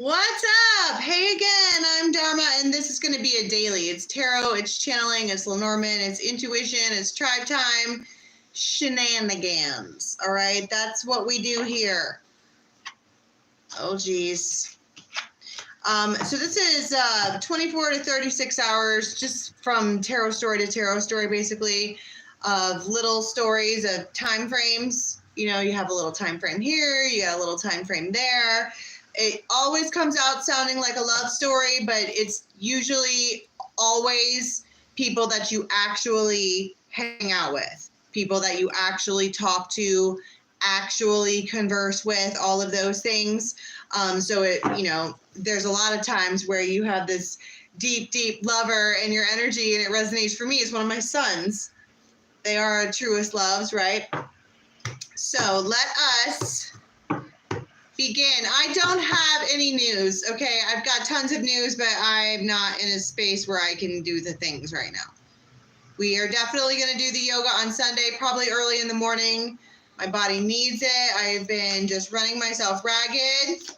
What's up? Hey again, I'm Dharma, and this is going to be a daily. It's tarot, it's channeling, it's Lenormand, it's intuition, it's tribe time, shenanigans. All right, that's what we do here. Oh, geez. So this is 24 to 36 hours, just from tarot story to tarot story, basically, of little stories of time frames. You know, you have a little time frame here, you got a little time frame there. It always comes out sounding like a love story, but it's usually always people that you actually hang out with, people that you actually talk to, actually converse with, all of those things. So it, you know, there's a lot of times where you have this deep, deep lover in your energy, and it resonates. For me, it's one of my sons. They are our truest loves, right? So let us begin. I don't have any news, okay? I've got tons of news, but I'm not in a space where I can do the things right now. We are definitely going to do the yoga on Sunday, probably early in the morning. My body needs it. I've been just running myself ragged.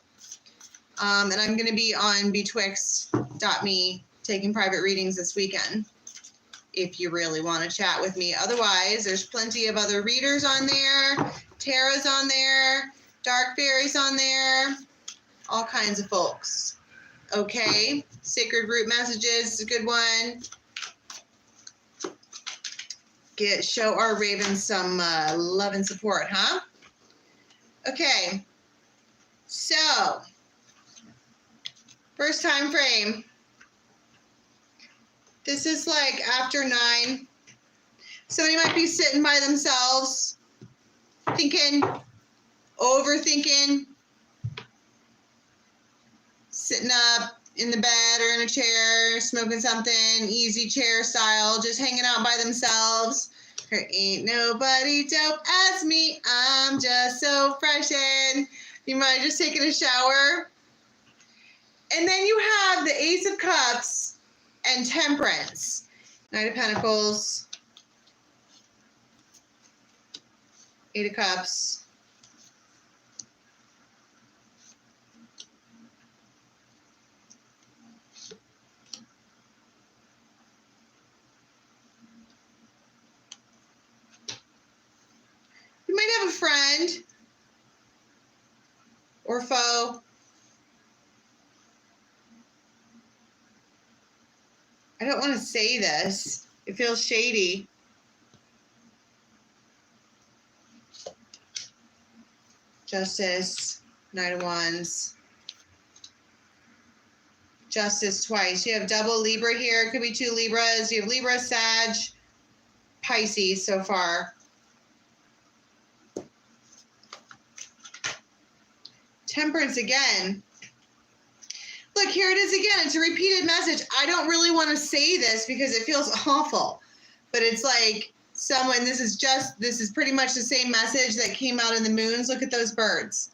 And I'm going to be on betwixt.me taking private readings this weekend if you really want to chat with me. Otherwise, there's plenty of other readers on there. Tarot's on there. Dark fairies on there, all kinds of folks. Okay, sacred root messages is a good one. Show our ravens some love and support, huh? Okay, so first time frame. This is like after 9. Somebody might be sitting by themselves, thinking, overthinking, sitting up in the bed or in a chair, smoking something, easy chair style, just hanging out by themselves. There ain't nobody dope as me. I'm just so fresh, and you might have just taken a shower. And then you have the Ace of Cups and Temperance. Knight of Pentacles, Eight of Cups. You might have a friend or foe. I don't want to say this. It feels shady. Justice, Knight of Wands. Justice twice. You have double Libra here. It could be 2 Libras. You have Libra, Sag, Pisces so far. Temperance again. Look, here it is again. It's a repeated message. I don't really want to say this because it feels awful, but it's like someone, this is pretty much the same message that came out in the moons. Look at those birds.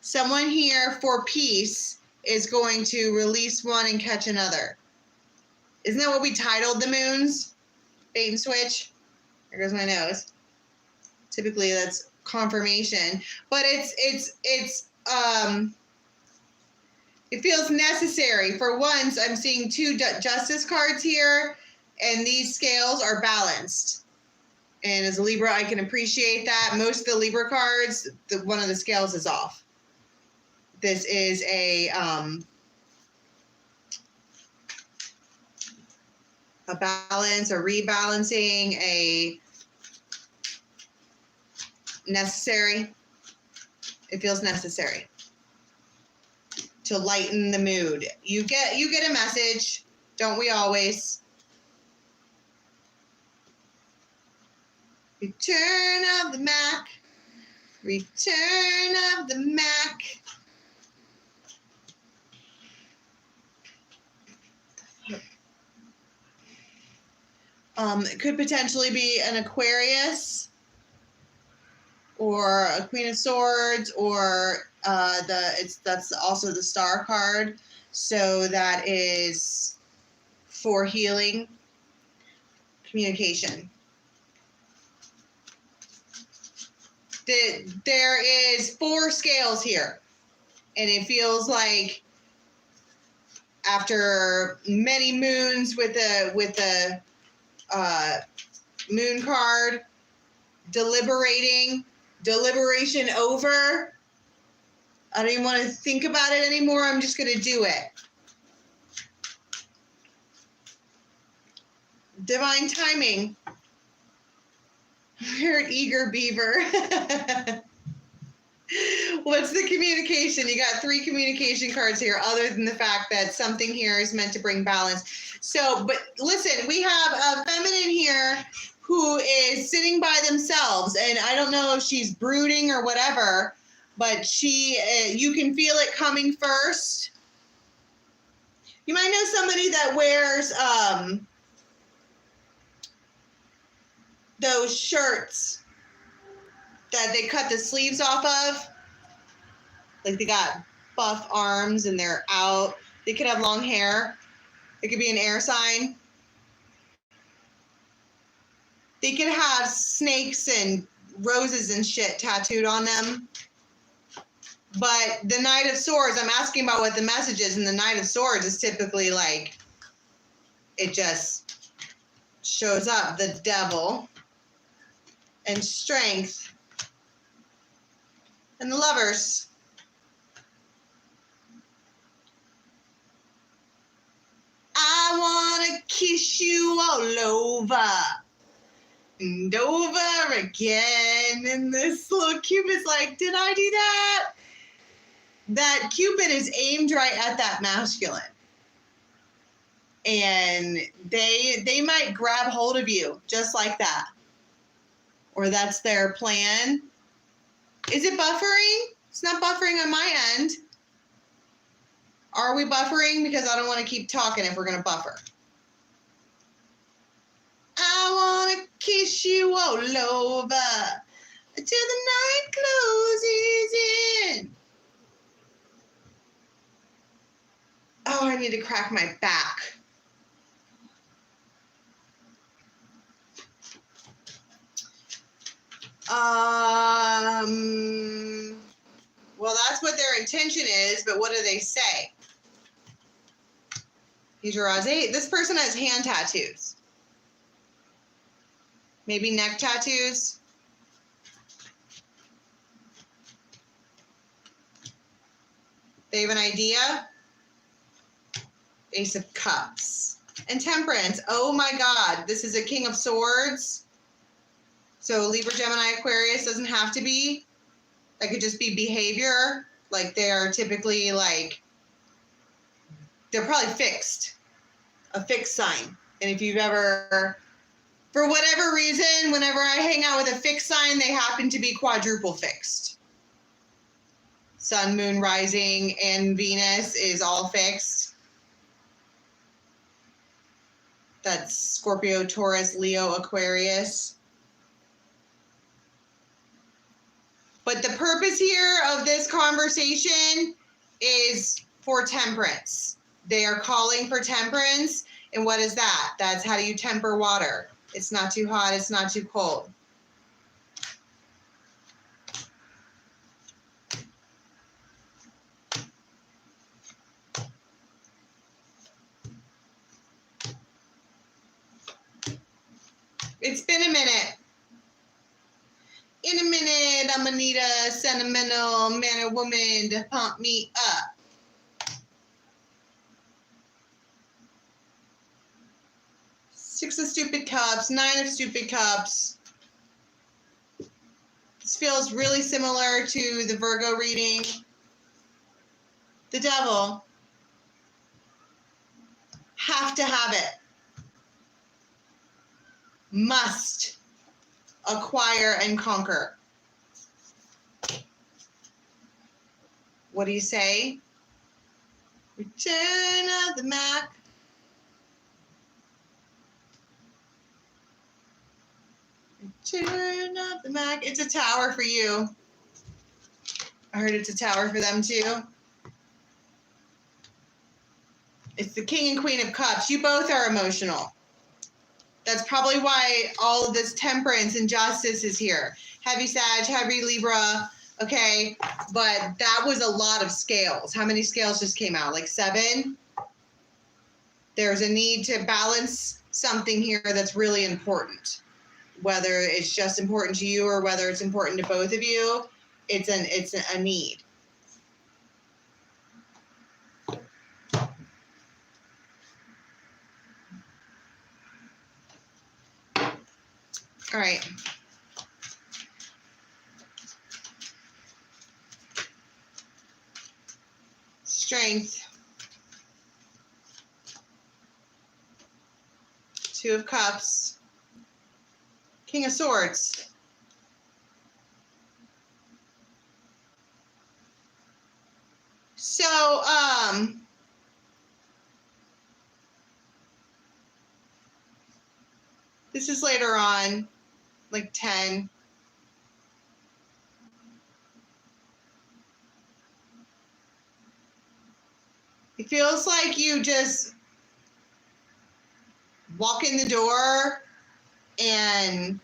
Someone here for peace is going to release one and catch another. Isn't that what we titled the moons? Bait and switch. There goes my nose. Typically that's confirmation, but it feels necessary. For once, I'm seeing 2 justice cards here, and these scales are balanced. And as a Libra, I can appreciate that. Most of the Libra cards, one of the scales is off. This is a balance, a rebalancing, a necessary. It feels necessary to lighten the mood. You get a message, don't we always? Return of the Mac. Return of the Mac. It could potentially be an Aquarius or a Queen of Swords, or that's also the Star card. So that is for healing, communication. There is 4 scales here. And it feels like after many moons with the moon card, deliberation over. I don't even want to think about it anymore. I'm just going to do it. Divine timing. We're an eager beaver. What's the communication? You got 3 communication cards here, other than the fact that something here is meant to bring balance. So, but listen, we have a feminine here who is sitting by themselves, and I don't know if she's brooding or whatever, but you can feel it coming first. You might know somebody that wears those shirts that they cut the sleeves off of. Like they got buff arms and they're out. They could have long hair. It could be an air sign. They could have snakes and roses and shit tattooed on them. But the Knight of Swords, I'm asking about what the message is, and the Knight of Swords is typically like, it just shows up the devil and strength and the Lovers. I want to kiss you all over and over again. And this little Cupid's like, did I do that? That Cupid is aimed right at that masculine. And they might grab hold of you just like that. Or that's their plan. Is it buffering? It's not buffering on my end. Are we buffering? Because I don't want to keep talking if we're going to buffer. I want to kiss you all over until the night closes in. Oh, I need to crack my back. Well, that's what their intention is, but what do they say? Here's your odds. Hey, this person has hand tattoos. Maybe neck tattoos. They have an idea. Ace of Cups. And Temperance. Oh my God. This is a King of Swords. So Libra, Gemini, Aquarius doesn't have to be. That could just be behavior. Like they are typically like, they're probably fixed. A fixed sign. And if you've ever, for whatever reason, whenever I hang out with a fixed sign, they happen to be quadruple fixed. Sun, Moon, Rising, and Venus is all fixed. That's Scorpio, Taurus, Leo, Aquarius. But the purpose here of this conversation is for temperance. They are calling for temperance. And what is that? That's how do you temper water? It's not too hot. It's not too cold. It's been a minute. In a minute, I'm gonna need a sentimental man or woman to pump me up. 6 of Stupid Cups, 9 of Stupid Cups. This feels really similar to the Virgo reading. The Devil. Have to have it. Must acquire and conquer. What do you say? Return of the Mac. Return of the Mac. It's a tower for you. I heard it's a tower for them too. It's the King and Queen of Cups. You both are emotional. That's probably why all of this temperance and justice is here. Heavy Sag, heavy Libra, Okay, but that was a lot of scales. How many scales just came out? Like 7? There's a need to balance something here that's really important. Whether it's just important to you or whether it's important to both of you, it's a need. All right. Strength. 2 of Cups. King of Swords. So, this is later on, like 10. It feels like you just walk in the door and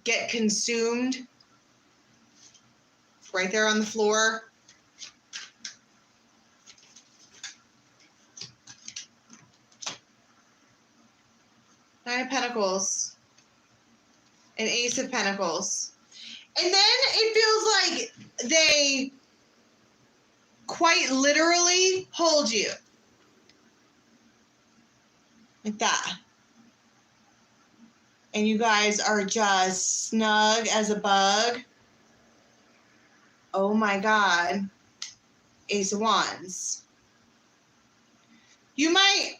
get consumed right there on the floor. Nine of Pentacles. An Ace of Pentacles. And then it feels like they quite literally hold you. Like that. And you guys are just snug as a bug. Oh my God. Ace of Wands. You might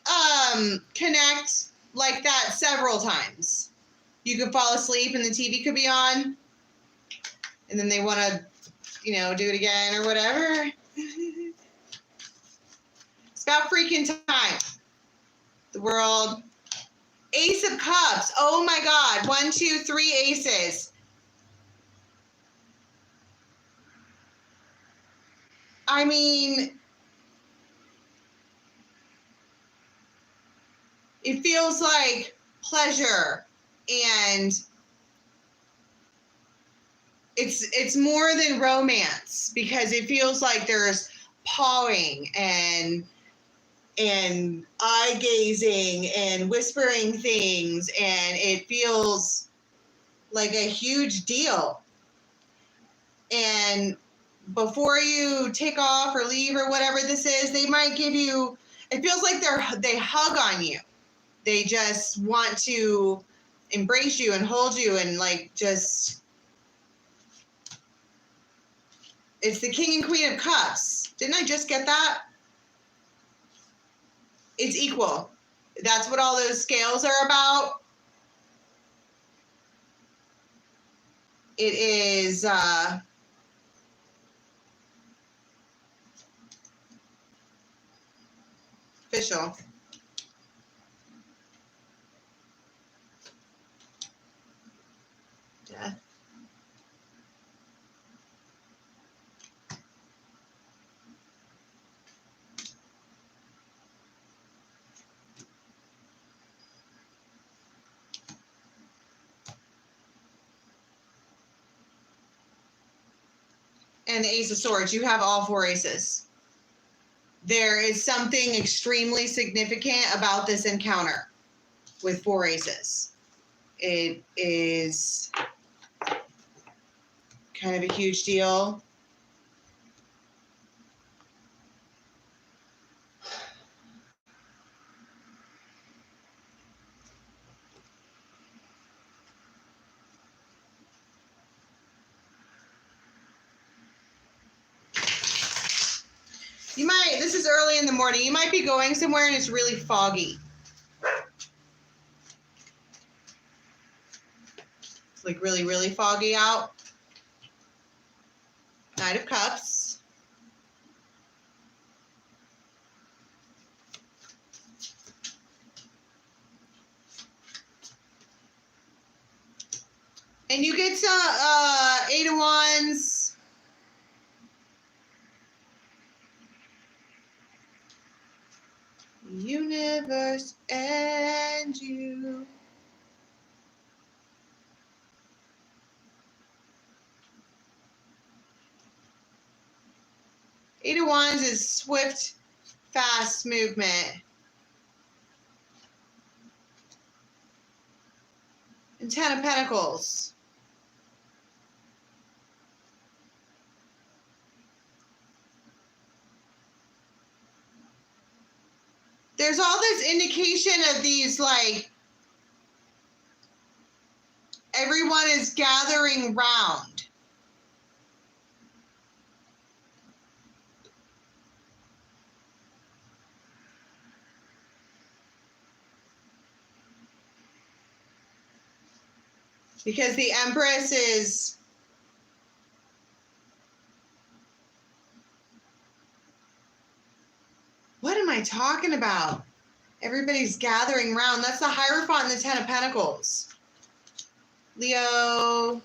connect like that several times. You could fall asleep and the TV could be on. And then they want to, do it again or whatever. It's about freaking time. The world. Ace of Cups. Oh my God. 1, 2, 3 aces. I mean, it feels like pleasure, and it's more than romance because it feels like there's pawing and eye gazing and whispering things, and it feels like a huge deal. And before you take off or leave or whatever this is, they might give you, it feels like they hug on you. They just want to embrace you and hold you and just, it's the King and Queen of Cups. Didn't I just get that? It's equal. That's what all those scales are about. It is official. Death. And the Ace of Swords. You have all 4 aces. There is something extremely significant about this encounter with 4 aces. It is kind of a huge deal. You might, this is early in the morning, you might be going somewhere and it's really foggy. It's like really, really foggy out. Knight of Cups. And you get some 8 of Wands. Universe and you. Eight of Wands is swift, fast movement. And Ten of Pentacles. There's all this indication of these, like, everyone is gathering round. Because the Empress is what am I talking about? Everybody's gathering around. That's the Hierophant and the Ten of Pentacles. Leo.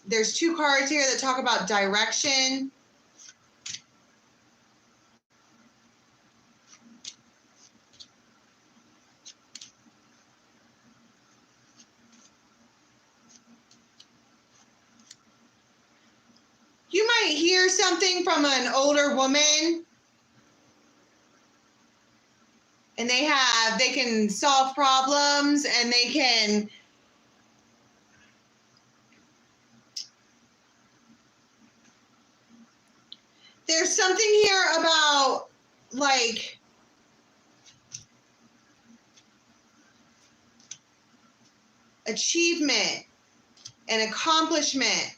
There's two cards here that talk about direction. You might hear something from an older woman, and they can solve problems, and there's something here about, like, achievement and accomplishment.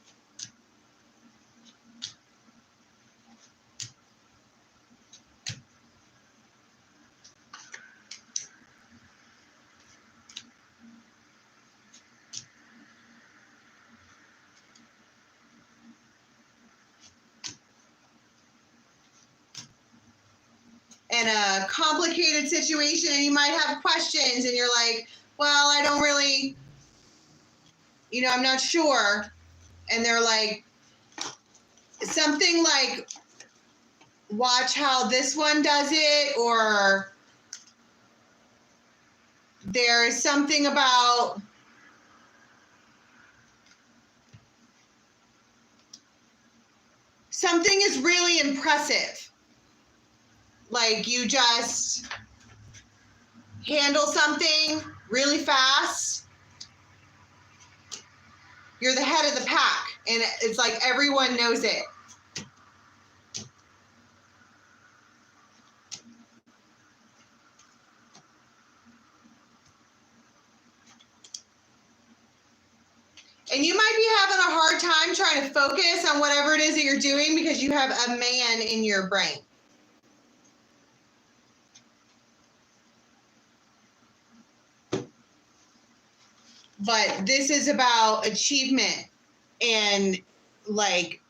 And a complicated situation, and you might have questions, and you're like, well, I don't really, I'm not sure. And they're like, something like, watch how this one does it, or there is something about something is really impressive. Like, you just handle something really fast. You're the head of the pack, and it's like everyone knows it. And you might be having a hard time trying to focus on whatever it is that you're doing because you have a man in your brain. But this is about achievement and, like,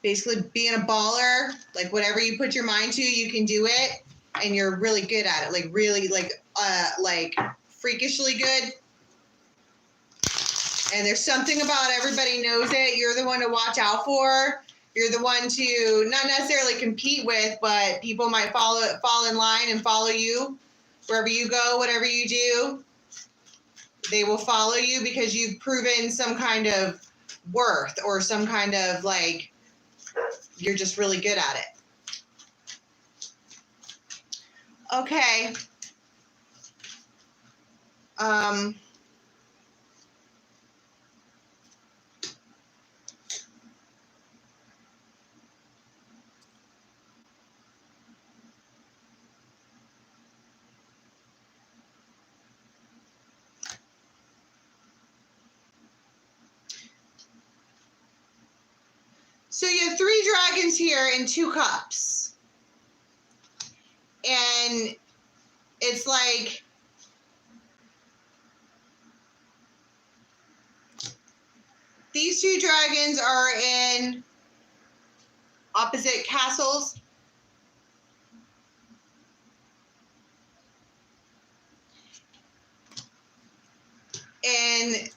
basically being a baller. Like, whatever you put your mind to, you can do it, and you're really good at it. Like, really, like freakishly good. And there's something about everybody knows it. You're the one to watch out for. You're the one to not necessarily compete with, but people might fall in line and follow you wherever you go, whatever you do. They will follow you because you've proven some kind of worth, or some kind of, like, you're just really good at it. Okay. So you have 3 dragons here and 2 cups. And it's like, these 2 dragons are in opposite castles. And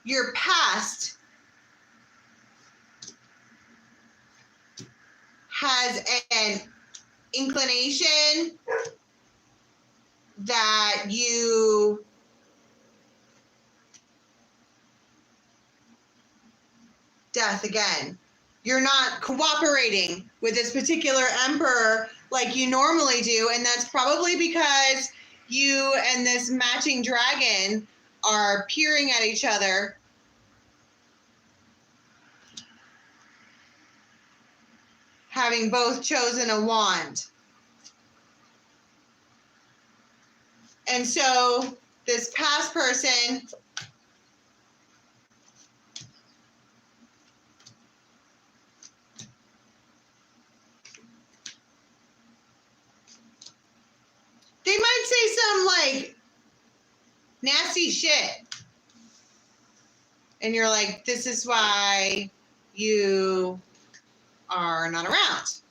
your past has an inclination that you death again. You're not cooperating with this particular emperor like you normally do, and that's probably because you and this matching dragon are peering at each other. Having both chosen a wand. And so this past person they might say some like nasty shit. And you're like, this is why you are not around.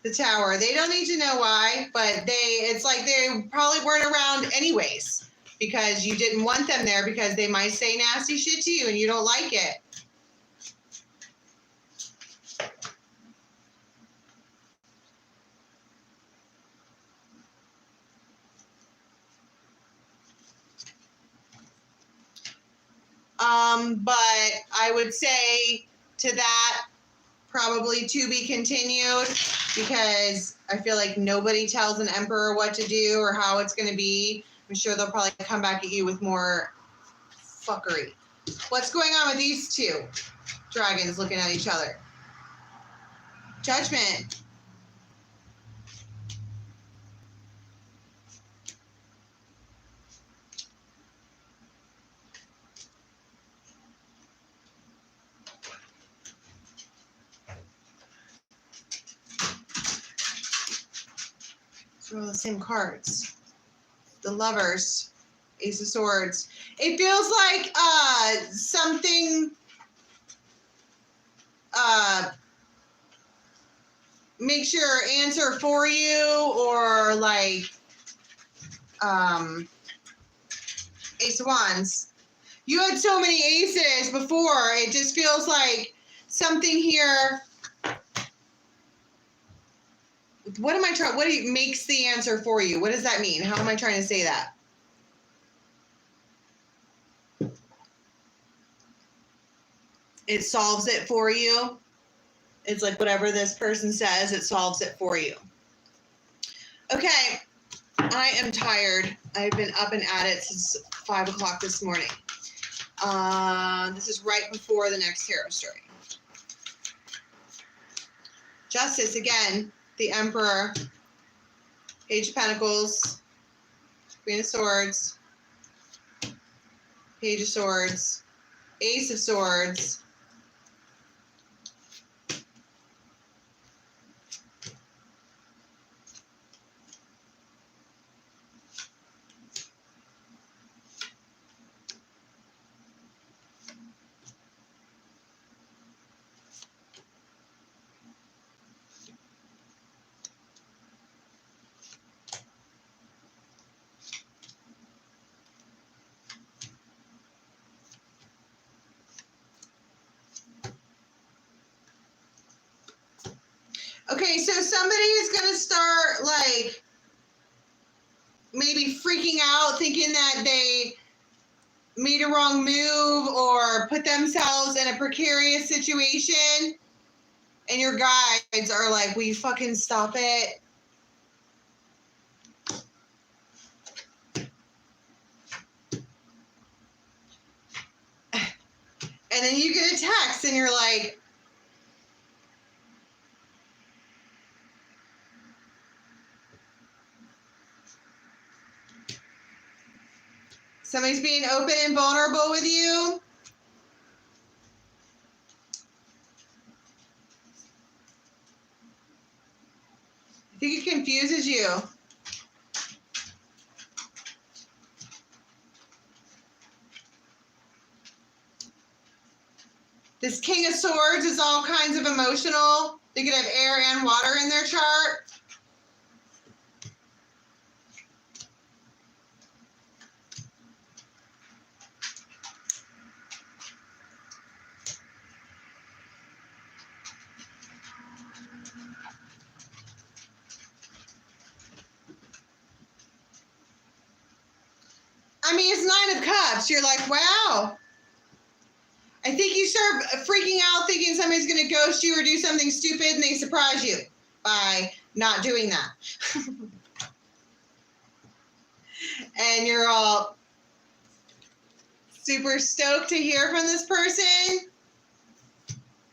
The Tower. They don't need to know why, but it's like they probably weren't around anyways because you didn't want them there because they might say nasty shit to you and you don't like it. But I would say to that, probably to be continued, because I feel like nobody tells an emperor what to do or how it's going to be. I'm sure they'll probably come back at you with more fuckery. What's going on with these two dragons looking at each other? Judgment. These are all the same cards. The Lovers, Ace of Swords. It feels like something makes your answer for you, or like Ace of Wands. You had so many aces before. It just feels like something here. What am I trying? What makes the answer for you? What does that mean? How am I trying to say that? It solves it for you. It's like whatever this person says, it solves it for you. Okay, I am tired. I've been up and at it since 5 o'clock this morning. This is right before the next tarot story. Justice again. The Emperor, Page of Pentacles, Queen of Swords, Page of Swords, Ace of Swords, Okay, so somebody is going to start, like, maybe freaking out, thinking that they made a wrong move or put themselves in a precarious situation. And your guides are like, will you fucking stop it? And then you get a text and you're like, somebody's being open and vulnerable with you. I think it confuses you. This King of Swords is all kinds of emotional. They could have air and water in their chart. I mean, it's 9 of Cups. You're like, wow. I think you start freaking out thinking somebody's going to ghost you or do something stupid, and they surprise you by not doing that. And you're all super stoked to hear from this person.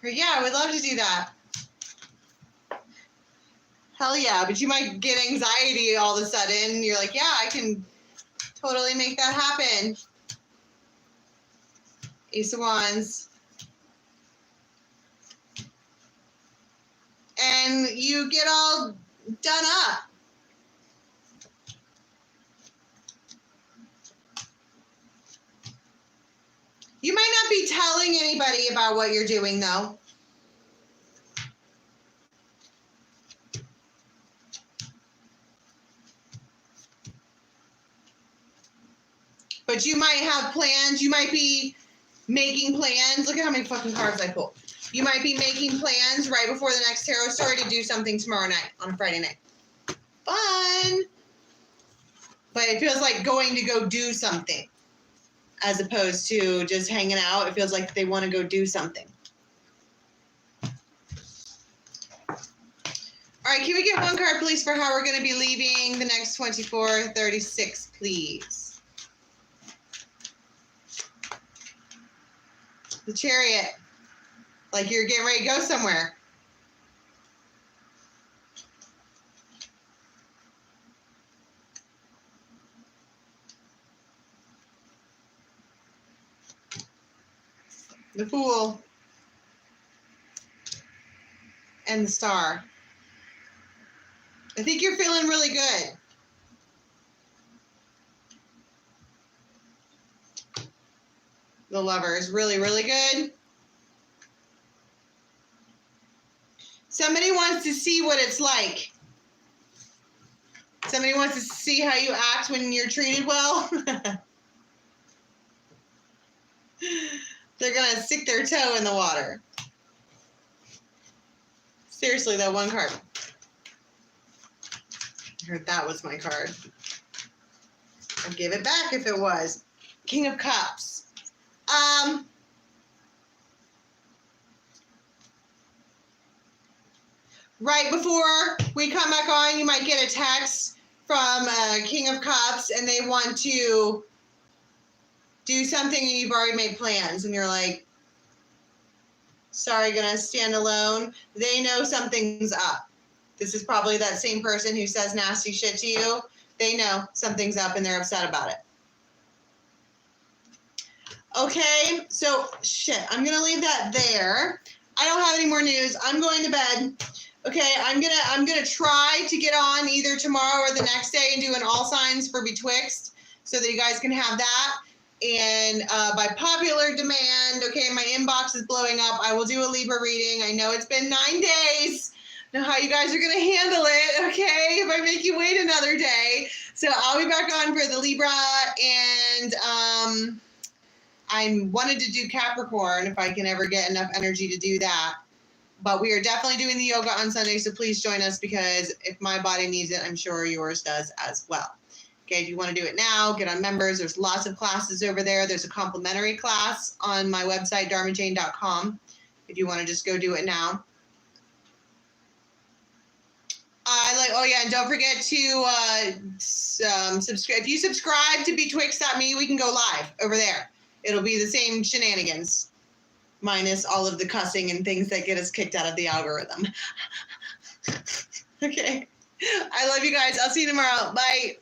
Or, yeah, I would love to do that. Hell yeah, but you might get anxiety all of a sudden. You're like, yeah, I can totally make that happen. Ace of Wands. And you get all done up. You might not be telling anybody about what you're doing, though. But you might have plans. You might be making plans. Look at how many fucking cards I pulled. You might be making plans right before the next tarot story to do something tomorrow night on a Friday night. Fun. But it feels like going to go do something as opposed to just hanging out. It feels like they want to go do something. All right, can we get one card, please, for how we're going to be leaving the next 24-36, please? The Chariot. Like you're getting ready to go somewhere. The Fool. And the Star. I think you're feeling really good. The Lovers, really, really good. Somebody wants to see what it's like. Somebody wants to see how you act when you're treated well. They're going to stick their toe in the water. Seriously, though, one card. I heard that was my card. I'd give it back if it was. King of Cups. Right before we come back on, you might get a text from King of Cups, and they want to do something, and you've already made plans, and you're like, sorry, gonna stand alone. They know something's up. This is probably that same person who says nasty shit to you. They know something's up, and they're upset about it. Okay, so shit, I'm gonna leave that there. I don't have any more news. I'm going to bed. Okay, I'm gonna try to get on either tomorrow or the next day and do an all signs for Betwixt so that you guys can have that. And by popular demand, okay, my inbox is blowing up. I will do a Libra reading. I know it's been 9 days. I know how you guys are gonna handle it, okay? If I make you wait another day. So I'll be back on for the Libra, and I wanted to do Capricorn if I can ever get enough energy to do that. But we are definitely doing the yoga on Sunday, so please join us, because if my body needs it, I'm sure yours does as well. Okay, if you want to do it now, get on members. There's lots of classes over there. There's a complimentary class on my website, dharmajane.com, if you want to just go do it now. Oh yeah, and don't forget to subscribe. If you subscribe to betwixt.me, we can go live over there. It'll be the same shenanigans, minus all of the cussing and things that get us kicked out of the algorithm. Okay. I love you guys. I'll see you tomorrow. Bye.